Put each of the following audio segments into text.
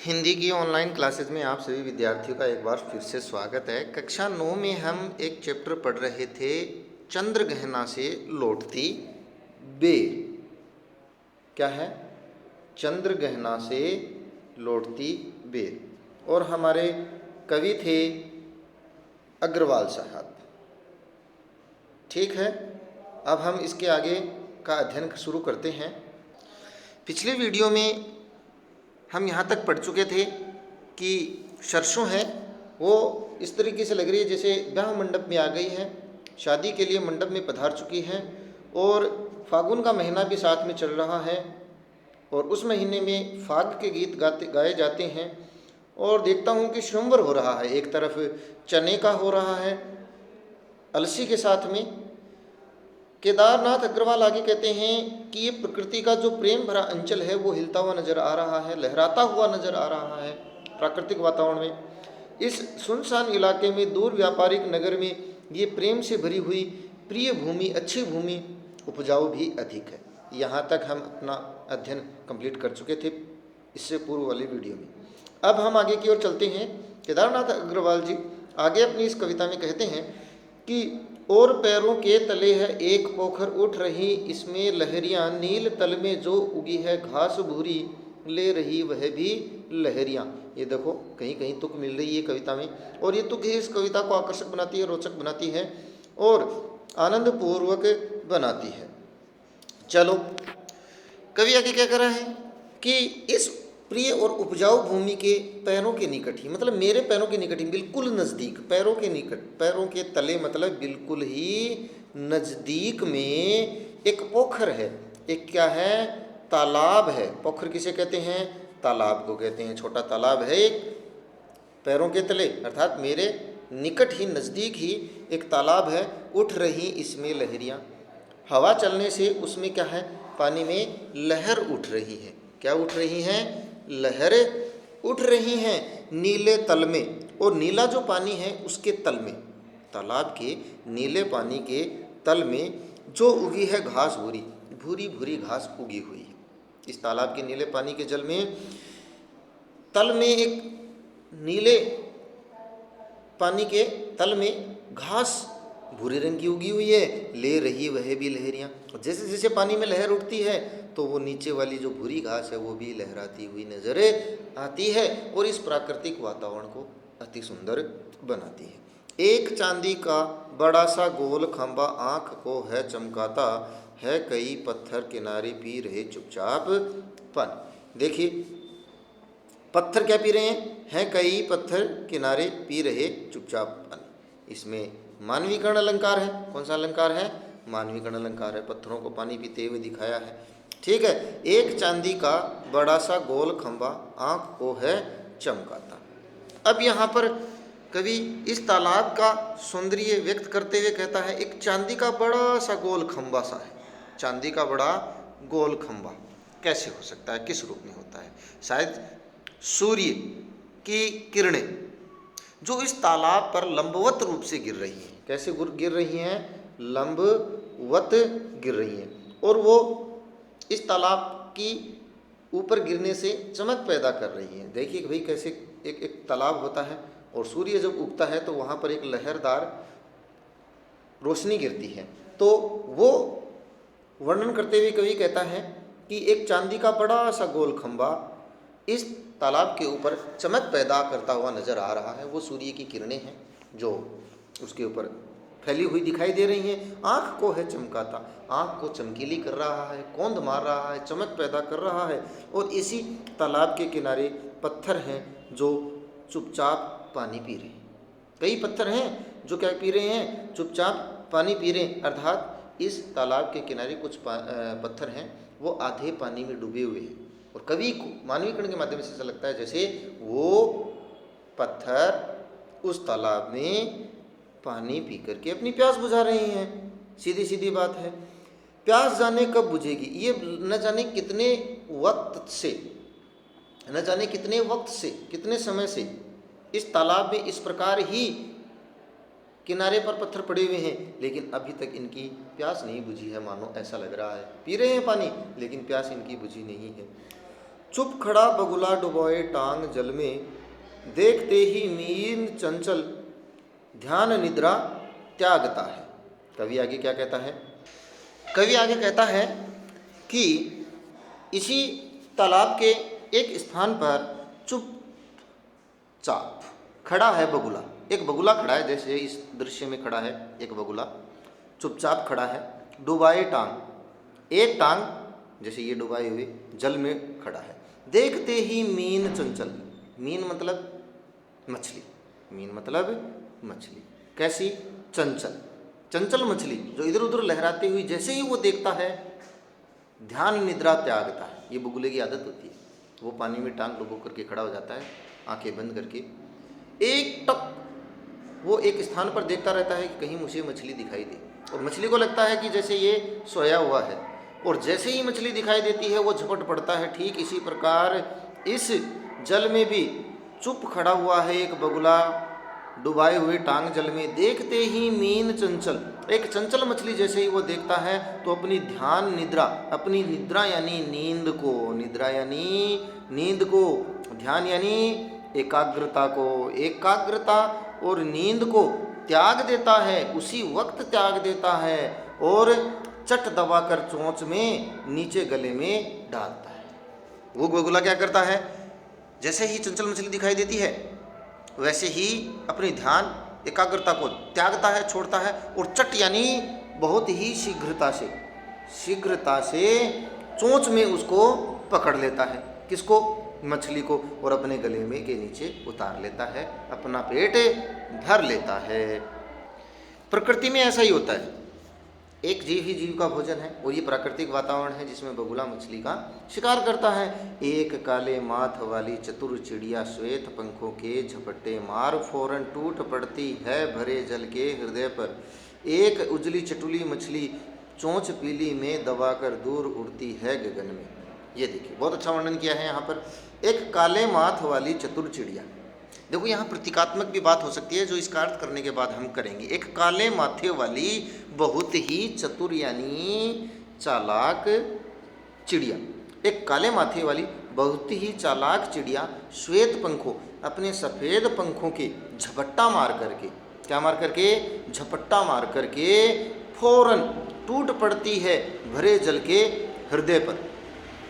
हिंदी की online classes में आप सभी विद्यार्थियों का एक बार फिर से स्वागत है। कक्षा 9 में हम एक चैप्टर पढ़ रहे थे, चंद्रगहना से लौटती बेर। क्या है? चंद्रगहना से लौटती बेर। और हमारे कवि थे अग्रवाल साहब। ठीक है, अब हम इसके आगे का अध्ययन शुरू करते हैं। पिछले वीडियो में हम यहाँ तक पढ़ चुके थे कि सरसों है वो इस तरीके से लग रही है जैसे ब्याह मंडप में आ गई है, शादी के लिए मंडप में पधार चुकी है और फागुन का महीना भी साथ में चल रहा है और उस महीने में फाग के गीत गाए जाते हैं। और देखता हूँ कि स्वयंवर हो रहा है, एक तरफ चने का हो रहा है अलसी के साथ में। केदारनाथ अग्रवाल आगे कहते हैं कि ये प्रकृति का जो प्रेम भरा अंचल है वो हिलता हुआ नजर आ रहा है, लहराता हुआ नजर आ रहा है प्राकृतिक वातावरण में। इस सुनसान इलाके में, दूर व्यापारिक नगर में ये प्रेम से भरी हुई प्रिय भूमि, अच्छी भूमि, उपजाऊ भी अधिक है। यहाँ तक हम अपना अध्ययन कंप्लीट कर चुके थे इससे पूर्व वाली वीडियो में। अब हम आगे की ओर चलते हैं। केदारनाथ अग्रवाल जी आगे अपनी इस कविता में कहते हैं कि और पैरों के तले है एक पोखर उठ रही, इसमें लहरियां नील तल में जो उगी है घास भूरी ले रही वह भी लहरियां। ये देखो कहीं कहीं तुक मिल रही है कविता में, और ये तुक ही इस कविता को आकर्षक बनाती है, रोचक बनाती है और आनंद पूर्वक बनाती है। चलो, कवि आगे क्या कर रहा है कि इस प्रिय और उपजाऊ भूमि के पैरों के निकट ही, मतलब मेरे पैरों के निकट ही, बिल्कुल नज़दीक, पैरों के निकट, पैरों के तले मतलब बिल्कुल ही नज़दीक में एक पोखर है। एक क्या है? तालाब है। पोखर किसे कहते हैं? तालाब को कहते हैं। छोटा तालाब है एक, पैरों के तले अर्थात मेरे निकट ही, नज़दीक ही एक तालाब है। उठ रही इसमें लहरियाँ, हवा चलने से उसमें क्या है? पानी में लहर उठ रही है। क्या उठ रही हैं? लहर उठ रही हैं नीले तल में। और नीला जो पानी है उसके तल में, तालाब के नीले पानी के तल में जो उगी है घास भूरी, भूरी भूरी घास उगी हुई है। इस तालाब के नीले पानी के जल में, तल में, एक नीले पानी के तल में घास भूरे रंग की उगी हुई है, ले रही वह भी लहरियाँ। जैसे जैसे पानी में लहर उठती है तो वो नीचे वाली जो भूरी घास है वो भी लहराती हुई नजर आती है और इस प्राकृतिक वातावरण को अति सुंदर बनाती है। एक चांदी का बड़ा सा गोल खंबा आँख को है चमकाता, है कई पत्थर किनारे पी रहे चुपचाप पानी। देखिए पत्थर क्या पी रहे हैं कई पत्थर किनारे पी रहे चुपचाप पानी। इसमें मानवीकरण अलंकार है। कौन सा अलंकार है? मानवीकरण अलंकार है। पत्थरों को पानी पीते हुए दिखाया है। ठीक है। एक चांदी का बड़ा सा गोल खंबा आँख को है चमकाता। अब यहाँ पर कवि इस तालाब का सौंदर्य व्यक्त करते हुए कहता है एक चांदी का बड़ा सा गोल खंबा सा है। चांदी का बड़ा गोल खंबा कैसे हो सकता है? किस रूप में होता है? शायद सूर्य की किरणें जो इस तालाब पर लंबवत रूप से गिर रही हैं। कैसे गिर रही हैं? लंबवत गिर रही हैं और वो इस तालाब की ऊपर गिरने से चमक पैदा कर रही हैं। देखिए भाई कैसे एक तालाब होता है और सूर्य जब उगता है तो वहाँ पर एक लहरदार रोशनी गिरती है। तो वो वर्णन करते हुए कवि कहता है कि एक चांदी का बड़ा सा गोल खंबा इस तालाब के ऊपर चमक पैदा करता हुआ नजर आ रहा है। वो सूर्य की किरणें हैं जो उसके ऊपर फैली हुई दिखाई दे रही हैं। आँख को है चमकाता, आँख को चमकीली कर रहा है, कौंध मार रहा है, चमक पैदा कर रहा है। और इसी तालाब के किनारे पत्थर हैं जो चुपचाप पानी पी रहे हैं। कई पत्थर हैं जो क्या पी रहे हैं? चुपचाप पानी पी रहे हैं। अर्थात इस तालाब के किनारे कुछ पत्थर हैं वो आधे पानी में डूबे हुए हैं और कवि को मानवीकरण के माध्यम से ऐसा लगता है जैसे वो पत्थर उस तालाब में पानी पी करके अपनी प्यास बुझा रहे हैं। सीधी सीधी बात है। प्यास जाने कब बुझेगी? ये न जाने कितने वक्त से, न जाने कितने वक्त से, कितने समय से इस तालाब में इस प्रकार ही किनारे पर पत्थर पड़े हुए हैं, लेकिन अभी तक इनकी प्यास नहीं बुझी है। मानो ऐसा लग रहा है पी रहे हैं पानी लेकिन प्यास इनकी बुझी नहीं है। चुप खड़ा बगुला डुबोए टांग जल में, देखते ही मीन चंचल ध्यान निद्रा त्यागता है। कवि आगे क्या कहता है? कवि आगे कहता है कि इसी तालाब के एक स्थान पर चुपचाप खड़ा है बगुला। एक बगुला खड़ा है, जैसे इस दृश्य में खड़ा है एक बगुला, चुपचाप खड़ा है। डुबाए टांग, एक टांग जैसे ये डुबाए हुए जल में खड़ा है। देखते ही मीन चंचल, मीन मतलब मछली, मीन मतलब मछली। कैसी? चंचल, चंचल मछली जो इधर उधर लहराती हुई जैसे ही वो देखता है, ध्यान निद्रा त्यागता है। ये बगुले की आदत होती है, वो पानी में टांग डुबो करके खड़ा हो जाता है, आंखें बंद करके। एक टक वो एक स्थान पर देखता रहता है कि कहीं मुझे मछली दिखाई दे, और मछली को लगता है कि जैसे ये सोया हुआ है, और जैसे ही मछली दिखाई देती है वो झपट पड़ता है। ठीक इसी प्रकार इस जल में भी चुप खड़ा हुआ है एक बगुला डुबाए हुए टांग जल में। देखते ही मीन चंचल, एक चंचल मछली जैसे ही वो देखता है तो अपनी ध्यान निद्रा, अपनी निद्रा यानी नींद को, निद्रा यानी नींद को, ध्यान यानी एकाग्रता को, एकाग्रता और नींद को त्याग देता है, उसी वक्त त्याग देता है, और चट दबाकर चोंच में नीचे गले में डालता है। वो बगुला क्या करता है? जैसे ही चंचल मछली दिखाई देती है वैसे ही अपनी ध्यान एकाग्रता को त्यागता है, छोड़ता है, और चट यानी बहुत ही शीघ्रता से चोंच में उसको पकड़ लेता है। किसको? मछली को, और अपने गले में के नीचे उतार लेता है, अपना पेट भर लेता है। प्रकृति में ऐसा ही होता है, एक जीव ही जीव का भोजन है, और ये प्राकृतिक वातावरण है जिसमें बगुला मछली का शिकार करता है। एक काले माथ वाली चतुर चिड़िया श्वेत पंखों के झपट्टे मार फौरन टूट पड़ती है भरे जल के हृदय पर। एक उजली चटुली मछली चोंच पीली में दबाकर दूर उड़ती है गगन में। ये देखिए, बहुत अच्छा वर्णन किया है यहाँ पर। एक काले माथ वाली चतुर चिड़िया, देखो यहाँ प्रतीकात्मक भी बात हो सकती है जो इसका अर्थ करने के बाद हम करेंगे। एक काले माथे वाली बहुत ही चतुर यानी चालाक चिड़िया, एक काले माथे वाली बहुत ही चालाक चिड़िया श्वेत पंखों, अपने सफ़ेद पंखों के झपट्टा मार करके, क्या मार करके? झपट्टा मार करके फौरन टूट पड़ती है भरे जल के हृदय पर।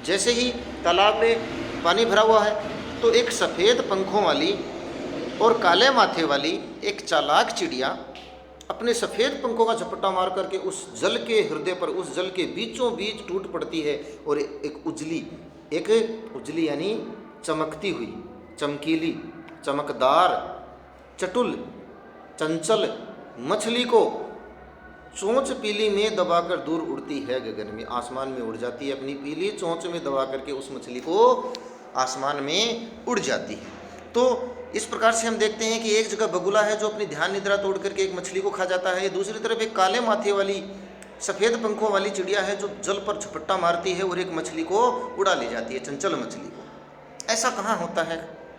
जैसे ही तालाब में पानी भरा हुआ है तो एक सफ़ेद पंखों वाली और काले माथे वाली एक चालाक चिड़िया अपने सफ़ेद पंखों का झपट्टा मार करके उस जल के हृदय पर, उस जल के बीचों बीच टूट पड़ती है, और एक उजली यानी चमकती हुई, चमकीली, चमकदार, चटुल, चंचल मछली को चोंच पीली में दबाकर दूर उड़ती है गगन में, आसमान में उड़ जाती है। अपनी पीली चोंच में दबा करके उस मछली को आसमान में उड़ जाती है। तो इस प्रकार से हम देखते हैं कि एक जगह बगुला है जो अपनी ध्यान निद्रा तोड़ करके एक मछली को खा जाता है, दूसरी तरफ एक काले माथे वाली सफ़ेद पंखों वाली चिड़िया है जो जल पर झपट्टा मारती है और एक मछली को उड़ा ले जाती है, चंचल मछली को। ऐसा कहाँ होता है?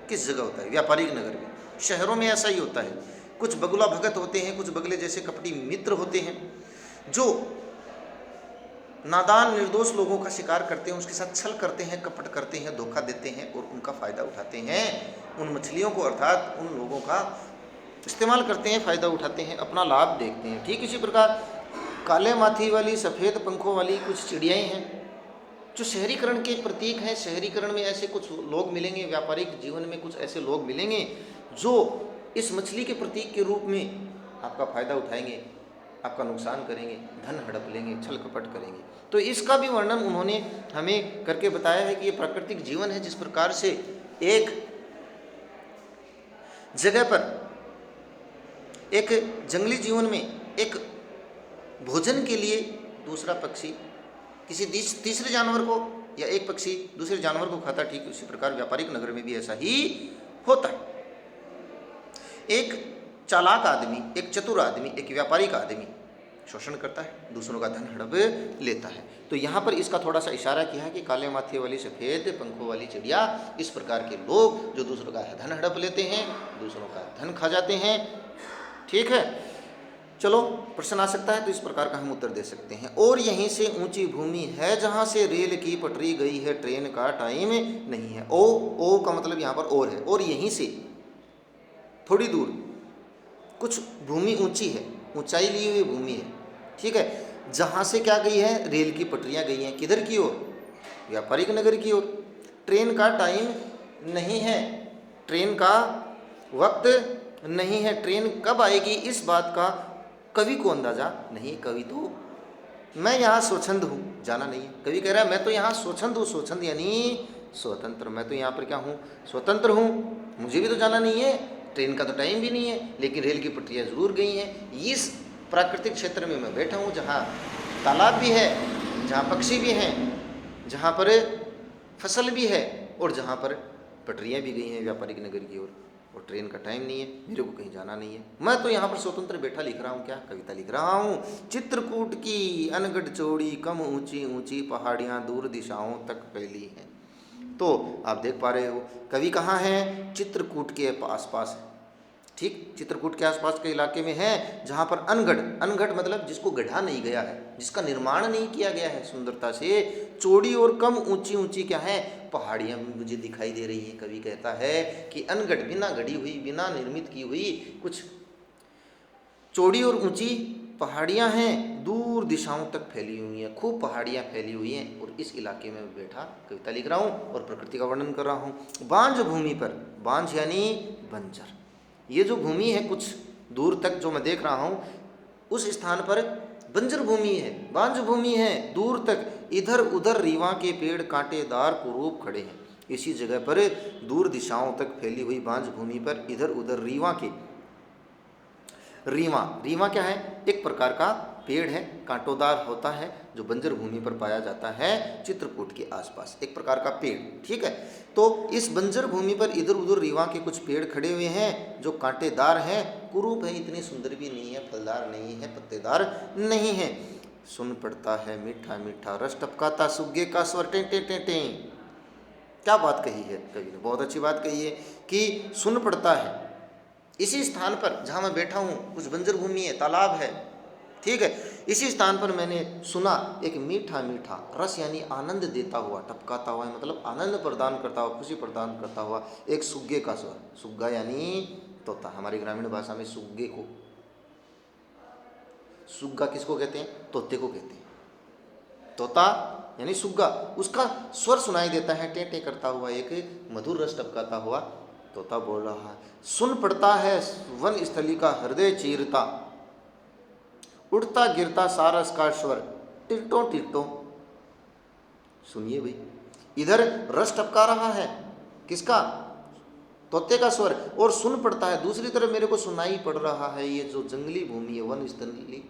किस जगह होता है? व्यापारिक नगर में, शहरों में ऐसा ही होता है। कुछ बगुला भगत होते हैं, कुछ बगले जैसे कपटी मित्र होते हैं जो नादान निर्दोष लोगों का शिकार करते हैं, उसके साथ छल करते हैं, कपट करते हैं, धोखा देते हैं और उनका फ़ायदा उठाते हैं। उन मछलियों को अर्थात उन लोगों का इस्तेमाल करते हैं, फ़ायदा उठाते हैं, अपना लाभ देखते हैं। ठीक इसी प्रकार काले माथी वाली सफ़ेद पंखों वाली कुछ चिड़ियाएँ हैं जो शहरीकरण के प्रतीक हैं। शहरीकरण में ऐसे कुछ लोग मिलेंगे, व्यापारिक जीवन में कुछ ऐसे लोग मिलेंगे जो इस मछली के प्रतीक के रूप में आपका फ़ायदा उठाएंगे, आपका नुकसान करेंगे, धन हड़प लेंगे, छल कपट करेंगे। तो इसका भी वर्णन उन्होंने हमें करके बताया है कि ये प्राकृतिक जीवन है, जिस प्रकार से एक जगह पर एक जंगली जीवन में एक भोजन के लिए दूसरा पक्षी किसी तीसरे जानवर को, या एक पक्षी दूसरे जानवर को खाता, ठीक उसी प्रकार व्यापारिक नगर में भी ऐसा ही होता है। एक चालाक आदमी, एक चतुर आदमी, एक व्यापारिक आदमी शोषण करता है, दूसरों का धन हड़प लेता है। तो यहाँ पर इसका थोड़ा सा इशारा किया है कि काले माथे वाली सफ़ेद पंखों वाली चिड़िया, इस प्रकार के लोग जो दूसरों का धन हड़प लेते हैं, दूसरों का धन खा जाते हैं। ठीक है, चलो प्रश्न आ सकता है तो इस प्रकार का हम उत्तर दे सकते हैं। और यहीं से ऊंची भूमि है जहां से रेल की पटरी गई है, ट्रेन का टाइम नहीं है। ओ का मतलब यहाँ पर और है, और यहीं से थोड़ी दूर कुछ भूमि ऊंची है, ऊंचाई ली हुई भूमि है, ठीक है, जहां से क्या गई है, रेल की पटरियां गई हैं, किधर की ओर, व्यापारिक नगर की ओर। ट्रेन का टाइम नहीं है, ट्रेन का वक्त नहीं है, ट्रेन कब आएगी इस बात का कवि को अंदाजा नहीं। कवि तो मैं यहाँ स्वच्छंद हूँ, जाना नहीं है। कवि कह रहा है मैं तो यहाँ स्वच्छंद हूँ, स्वच्छंद यानी स्वतंत्र, मैं तो यहाँ पर क्या हूँ, स्वतंत्र हूँ, मुझे भी तो जाना नहीं है, ट्रेन का तो टाइम भी नहीं है, लेकिन रेल की पटरियाँ जरूर गई हैं। इस प्राकृतिक क्षेत्र में मैं बैठा हूँ जहाँ तालाब भी है, जहाँ पक्षी भी हैं, जहाँ पर फसल भी है, और जहाँ पर पटरियाँ भी गई हैं व्यापारिक नगर की ओर, और ट्रेन का टाइम नहीं है, मेरे को कहीं जाना नहीं है, मैं तो यहाँ पर स्वतंत्र बैठा लिख रहा हूँ, क्या कविता लिख रहा हूँ। चित्रकूट की अनगढ़ चौड़ी, कम ऊंची ऊंची पहाड़ियाँ दूर दिशाओं तक फैली हैं। तो आप देख पा रहे हो कवि कहाँ है, चित्रकूट के आसपास है, ठीक, चित्रकूट के आसपास के इलाके में है जहाँ पर अनगढ़, अनगढ़ मतलब जिसको गढ़ा नहीं गया है, जिसका निर्माण नहीं किया गया है सुंदरता से, चौड़ी और कम ऊंची ऊंची क्या है, पहाड़ियाँ मुझे दिखाई दे रही हैं। कवि कहता है कि अनगढ़ बिना गढ़ी हुई, बिना निर्मित की हुई कुछ चौड़ी और ऊंची पहाड़ियाँ हैं, दूर दिशाओं तक फैली हुई हैं, खूब पहाड़ियाँ फैली हुई हैं, और इस इलाके में बैठा कविता लिख रहा हूँ और प्रकृति का वर्णन कर रहा हूँ। बांझ भूमि पर, बांझ यानी बंजर, ये जो भूमि है कुछ दूर तक जो मैं देख रहा हूँ, उस स्थान पर बंजर भूमि है, बांझ भूमि है, दूर तक इधर उधर रीवा के पेड़ कांटेदार कुरूप खड़े हैं। इसी जगह पर दूर दिशाओं तक फैली हुई बांझ भूमि पर इधर उधर रीवा के, रीवा, रीवा क्या है, एक प्रकार का पेड़ है, कांटोदार होता है, जो बंजर भूमि पर पाया जाता है चित्रकूट के आसपास, एक प्रकार का पेड़, ठीक है। तो इस बंजर भूमि पर इधर उधर रीवा के कुछ पेड़ खड़े हुए हैं जो कांटेदार हैं, कुरूप है, इतनी सुंदर भी नहीं है, फलदार नहीं है, पत्तेदार नहीं है। सुन पड़ता है मीठा मीठा रस टपकाता सुग्गे का स्वर टें टें टें टें। क्या बात कही है कवि ने, बहुत अच्छी बात कही है कि सुन पड़ता है, इसी स्थान पर जहाँ मैं बैठा हूँ कुछ बंजर भूमि है, तालाब है, ठीक है, इसी स्थान पर मैंने सुना एक मीठा मीठा रस यानी आनंद देता हुआ, टपकाता हुआ मतलब आनंद प्रदान करता हुआ, खुशी प्रदान करता हुआ एक सुग्गे का स्वर। सुग्गा यानी तोता, हमारी ग्रामीण भाषा में सुग्गे को, सुग्गा किसको कहते हैं, तोते को कहते हैं, तोता यानी सुग्गा, उसका स्वर सुनाई देता है टें टें करता हुआ, एक मधुर रस टपकाता हुआ तोता बोल रहा है। सुन पड़ता है वन स्थली का हृदय चीरता, उठता गिरता सारस का स्वर टिरटो टिरटो। सुनिए भाई, इधर रस टपका रहा है, किसका, तोते का स्वर, और सुन पड़ता है दूसरी तरफ मेरे को सुनाई पड़ रहा है ये जो जंगली भूमि है, वन स्थली,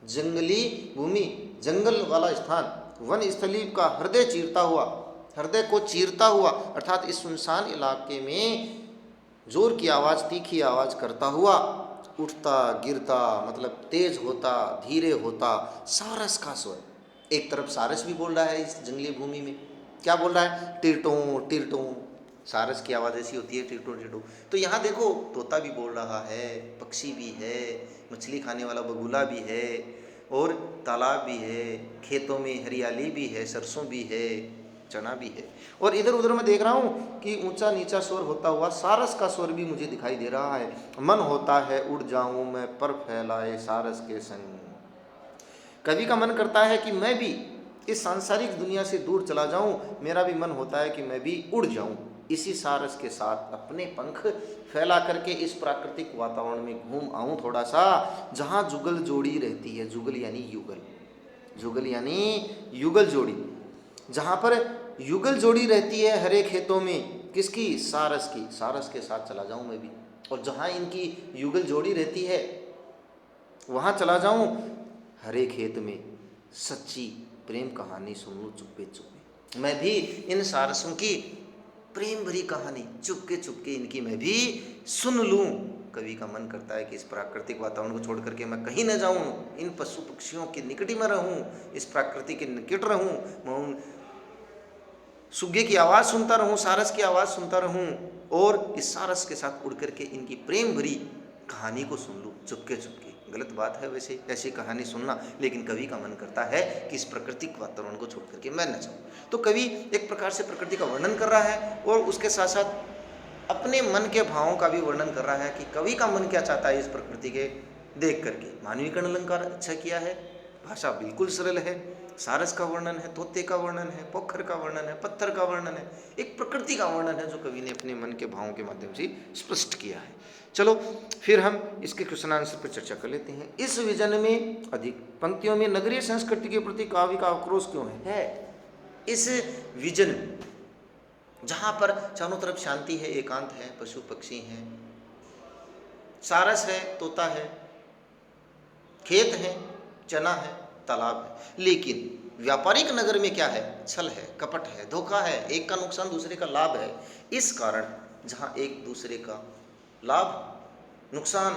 जंगली भूमि, जंगल वाला स्थान, वन स्थली का हृदय चीरता हुआ, हृदय को चीरता हुआ, अर्थात इस सुनसान इलाके में जोर की आवाज़, तीखी आवाज़ करता हुआ, उठता गिरता मतलब तेज होता, धीरे होता, सारस का स्वर। एक तरफ सारस भी बोल रहा है इस जंगली भूमि में, क्या बोल रहा है, टिरटों टिरटों, सारस की आवाज़ ऐसी होती है टिरटों टिरटों। तो यहाँ देखो तोता भी बोल रहा है, पक्षी भी है, मछली खाने वाला बगुला भी है, और तालाब भी है, खेतों में हरियाली भी है, सरसों भी है, चना भी है, और इधर उधर मैं देख रहा हूँ कि ऊंचा नीचा स्वर होता हुआ सारस का स्वर भी मुझे दिखाई दे रहा है। मन होता है उड़ जाऊं मैं पर फैलाए सारस के संग। कवि का मन करता है कि मैं भी इस सांसारिक दुनिया से दूर चला जाऊं, मेरा भी मन होता है कि मैं भी उड़ जाऊं इसी सारस के साथ, अपने पंख फैला करके इस प्राकृतिक वातावरण में घूम आऊं थोड़ा सा, जहाँ जुगल जोड़ी रहती है, जुगल यानी युगल, जुगल यानी युगल जोड़ी, जहाँ पर युगल जोड़ी रहती है हरे खेतों में, किसकी, सारस की, सारस के साथ चला जाऊं मैं भी, और जहाँ इनकी युगल जोड़ी रहती है वहाँ चला जाऊं, हरे खेत में सच्ची प्रेम कहानी सुन लूँ चुपके चुपके, मैं भी इन सारसों की प्रेम भरी कहानी चुपके चुपके इनकी मैं भी सुन लूँ। कवि का मन करता है कि इस प्राकृतिक वातावरण को छोड़ करके मैं कहीं न जाऊं, इन पशु पक्षियों के निकट ही में रहूं, इस प्रकृति के निकट रहूं, मैं उन सुग्गे की आवाज़ सुनता रहूं, सारस की आवाज़ सुनता रहूं, और इस सारस के साथ उड़ करके इनकी प्रेम भरी कहानी को सुन लूँ चुपके चुपके। गलत बात है वैसे ऐसी कहानी सुनना, लेकिन कवि का मन करता है कि इस प्राकृतिक वातावरण को छोड़ करके मैं न जाऊँ। तो कवि एक प्रकार से प्रकृति का वर्णन कर रहा है और उसके साथ साथ अपने मन के भावों का भी वर्णन कर रहा है कि कवि का मन क्या चाहता है इस प्रकृति के देख करके। मानवीकरण अलंकार अच्छा किया है, भाषा बिल्कुल सरल है, सारस का वर्णन है, तोते का वर्णन है, पोखर का वर्णन है, पत्थर का वर्णन है, एक प्रकृति का वर्णन है जो कवि ने अपने मन के भावों के माध्यम से स्पष्ट किया है। चलो फिर हम इसके क्वेश्चन आंसर पर चर्चा कर लेते हैं। इस विजन में अधिक पंक्तियों में नगरीय संस्कृति के प्रति काव्य का आक्रोश क्यों है? इस विजन में जहां पर चारों तरफ शांति है, एकांत है, पशु पक्षी हैं, सारस है, तोता है, खेत है, चना है, तालाब है, लेकिन व्यापारिक नगर में क्या है? छल है, कपट है, धोखा है, एक का नुकसान दूसरे का लाभ है। इस कारण जहां एक दूसरे का लाभ, नुकसान,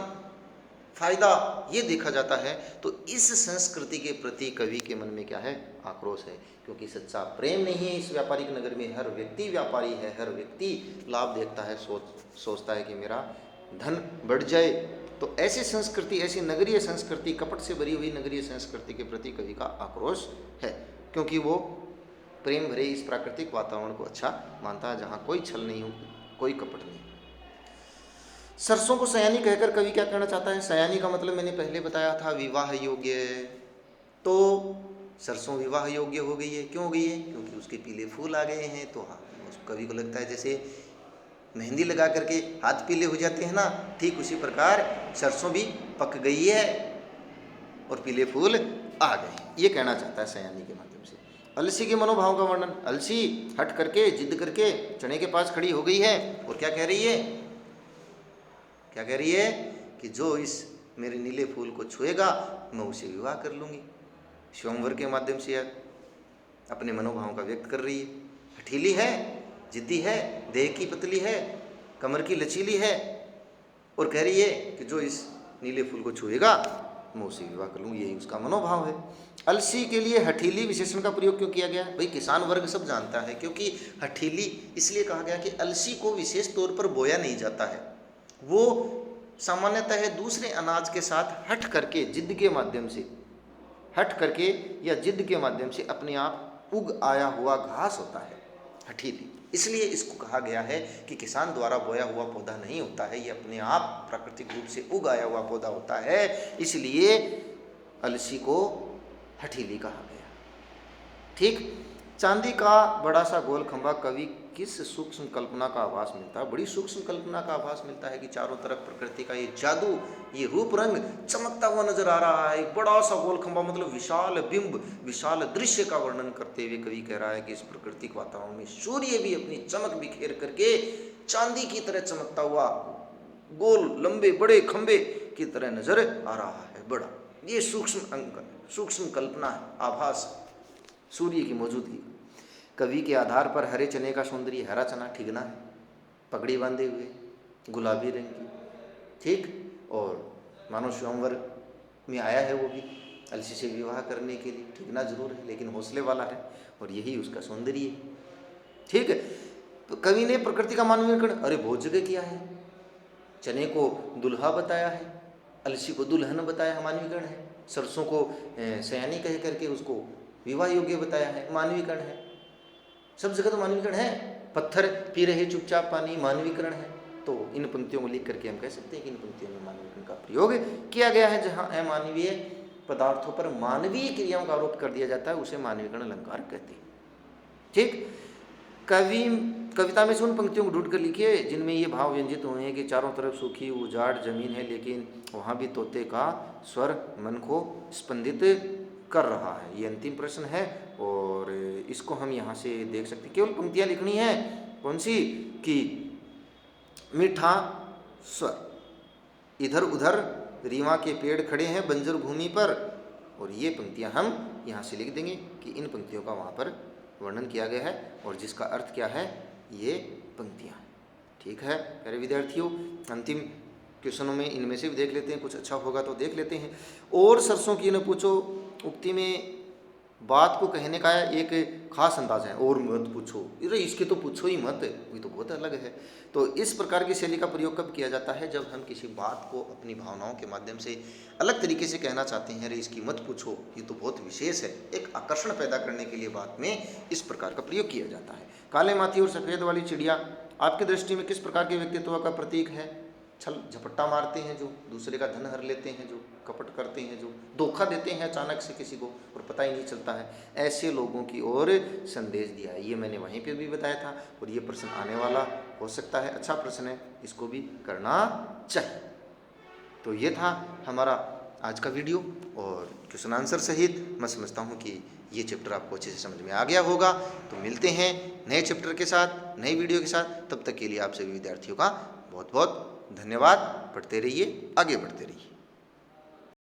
फायदा ये देखा जाता है, तो इस संस्कृति के प्रति कवि के मन में क्या है? आक्रोश है, क्योंकि सच्चा प्रेम नहीं है इस व्यापारिक नगर में। हर व्यक्ति व्यापारी है, हर व्यक्ति लाभ देखता है, सोचता है कि मेरा धन बढ़ जाए। तो ऐसी संस्कृति, ऐसी नगरीय संस्कृति, कपट से भरी हुई नगरीय संस्कृति के प्रति कवि का आक्रोश है, क्योंकि वो प्रेम भरे इस प्राकृतिक वातावरण को अच्छा मानता है जहाँ कोई छल नहीं हो, कोई कपट नहीं। सरसों को सयानी कहकर कवि क्या कहना चाहता है? सयानी का मतलब मैंने पहले बताया था, विवाह योग्य। तो सरसों विवाह योग्य हो गई है, क्यों हो गई है? क्योंकि उसके पीले फूल आ गए हैं। तो हाँ, कवि को लगता है जैसे मेहंदी लगा करके हाथ पीले हो जाते हैं ना, ठीक उसी प्रकार सरसों भी पक गई है और पीले फूल आ गए, ये कहना चाहता है सयानी के माध्यम से। अलसी के मनोभाव का वर्णन। अलसी हट करके, जिद करके चने के पास खड़ी हो गई है और क्या कह रही है? क्या कह रही है कि जो इस मेरे नीले फूल को छुएगा मैं उसे विवाह कर लूँगी। स्वयंवर के माध्यम से अपने मनोभाव का व्यक्त कर रही है। हठीली है, जिद्दी है, देह की पतली है, कमर की लचीली है और कह रही है कि जो इस नीले फूल को छुएगा मैं उसे विवाह कर लूँगी, यही उसका मनोभाव है। अलसी के लिए हठीली विशेषण का प्रयोग क्यों किया गया? भाई किसान वर्ग सब जानता है, क्योंकि हठीली इसलिए कहा गया कि अलसी को विशेष तौर पर बोया नहीं जाता है, वो सामान्यतः दूसरे अनाज के साथ हट करके, जिद के माध्यम से, हट करके या जिद के माध्यम से अपने आप उग आया हुआ घास होता है हठीली। इसलिए इसको कहा गया है कि किसान द्वारा बोया हुआ पौधा नहीं होता है, ये अपने आप प्राकृतिक रूप से उग आया हुआ पौधा होता है, इसलिए अलसी को हठीली कहा गया। ठीक। चांदी का बड़ा सा गोल खंभा कवि किस सूक्ष्म कल्पना का आभास मिलता है? बड़ी सूक्ष्म कल्पना का आभास मिलता है कि चारों तरफ प्रकृति का ये जादू, ये रूप रंग चमकता हुआ नजर आ रहा है। एक बड़ा सा गोल खंभा मतलब विशाल बिंब, विशाल दृश्य का वर्णन करते हुए कवि कह रहा है कि इस प्राकृतिक वातावरण में सूर्य भी अपनी चमक बिखेर करके चांदी की तरह चमकता हुआ गोल लंबे बड़े खंभे की तरह नजर आ रहा है। बड़ा ये सूक्ष्म अंक, सूक्ष्म कल्पना है, आभास सूर्य की मौजूदगी। कवि के आधार पर हरे चने का सौंदर्य, हरा चना ठिगना है, पगड़ी बांधे हुए, गुलाबी रंग की, ठीक, और मानो स्वयंवर में आया है वो भी अलसी से विवाह करने के लिए। ठिगना जरूर है लेकिन हौसले वाला है और यही उसका सौंदर्य है। ठीक है। तो कवि ने प्रकृति का मानवीकरण अरे बहुत जगह किया है। चने को दुल्हा बताया है, अलसी को दुल्हन बताया, मानवीकरण है। सरसों को सयानी कह करके उसको विवाह योग्य बताया है, मानवीकरण है। सब जगह तो मानवीकरण है। पत्थर पी रहे चुपचाप पानी, मानवीकरण है। तो इन पंक्तियों को लिख करके हम कह सकते हैं कि इन पंक्तियों में मानवीकरण का प्रयोग किया गया है। जहाँ अमानवीय पदार्थों पर मानवीय क्रियाओं का आरोप कर दिया जाता है उसे मानवीकरण अलंकार कहते हैं। ठीक। कविता में से उन पंक्तियों को ढूंढ कर लिखिए जिनमें ये भाव व्यंजित हुए हैं कि चारों तरफ सूखी उजाड़ जमीन है लेकिन वहाँ भी तोते का स्वर मन को स्पंदित कर रहा है। ये अंतिम प्रश्न है और इसको हम यहाँ से देख सकते हैं। केवल पंक्तियाँ लिखनी है, कौन सी? कि मीठा स्वर, इधर उधर रीवा के पेड़ खड़े हैं बंजर भूमि पर, और ये पंक्तियाँ हम यहाँ से लिख देंगे कि इन पंक्तियों का वहाँ पर वर्णन किया गया है और जिसका अर्थ क्या है, ये पंक्तियाँ। ठीक है प्यारे विद्यार्थियों, अंतिम क्वेश्चनों में इनमें से भी देख लेते हैं, कुछ अच्छा होगा तो देख लेते हैं। और सरसों की न पूछो उक्ति में बात को कहने का एक खास अंदाज है, और मत पूछो, अरे इसके तो पूछो ही मत, ये तो बहुत अलग है। तो इस प्रकार की शैली का प्रयोग कब किया जाता है? जब हम किसी बात को अपनी भावनाओं के माध्यम से अलग तरीके से कहना चाहते हैं, अरे इसकी मत पूछो, ये तो बहुत विशेष है। एक आकर्षण पैदा करने के लिए बात में इस प्रकार का प्रयोग किया जाता है। काले माथी और सफ़ेद वाली चिड़िया आपकी दृष्टि में किस प्रकार के व्यक्तित्व का प्रतीक है? छल झपट्टा मारते हैं जो, दूसरे का धन हर लेते हैं जो, कपट करते हैं जो, धोखा देते हैं अचानक से किसी को और पता ही नहीं चलता है, ऐसे लोगों की ओर संदेश दिया है। ये मैंने वहीं पे भी बताया था और ये प्रश्न आने वाला हो सकता है, अच्छा प्रश्न है, इसको भी करना चाहिए। तो ये था हमारा आज का वीडियो और क्वेश्चन आंसर सहित। मैं समझता हूँ कि ये चैप्टर आपको अच्छे से समझ में आ गया होगा। तो मिलते हैं नए चैप्टर के साथ, नई वीडियो के साथ। तब तक के लिए आप सभी विद्यार्थियों का बहुत बहुत धन्यवाद। पढ़ते रहिए, आगे बढ़ते रहिए।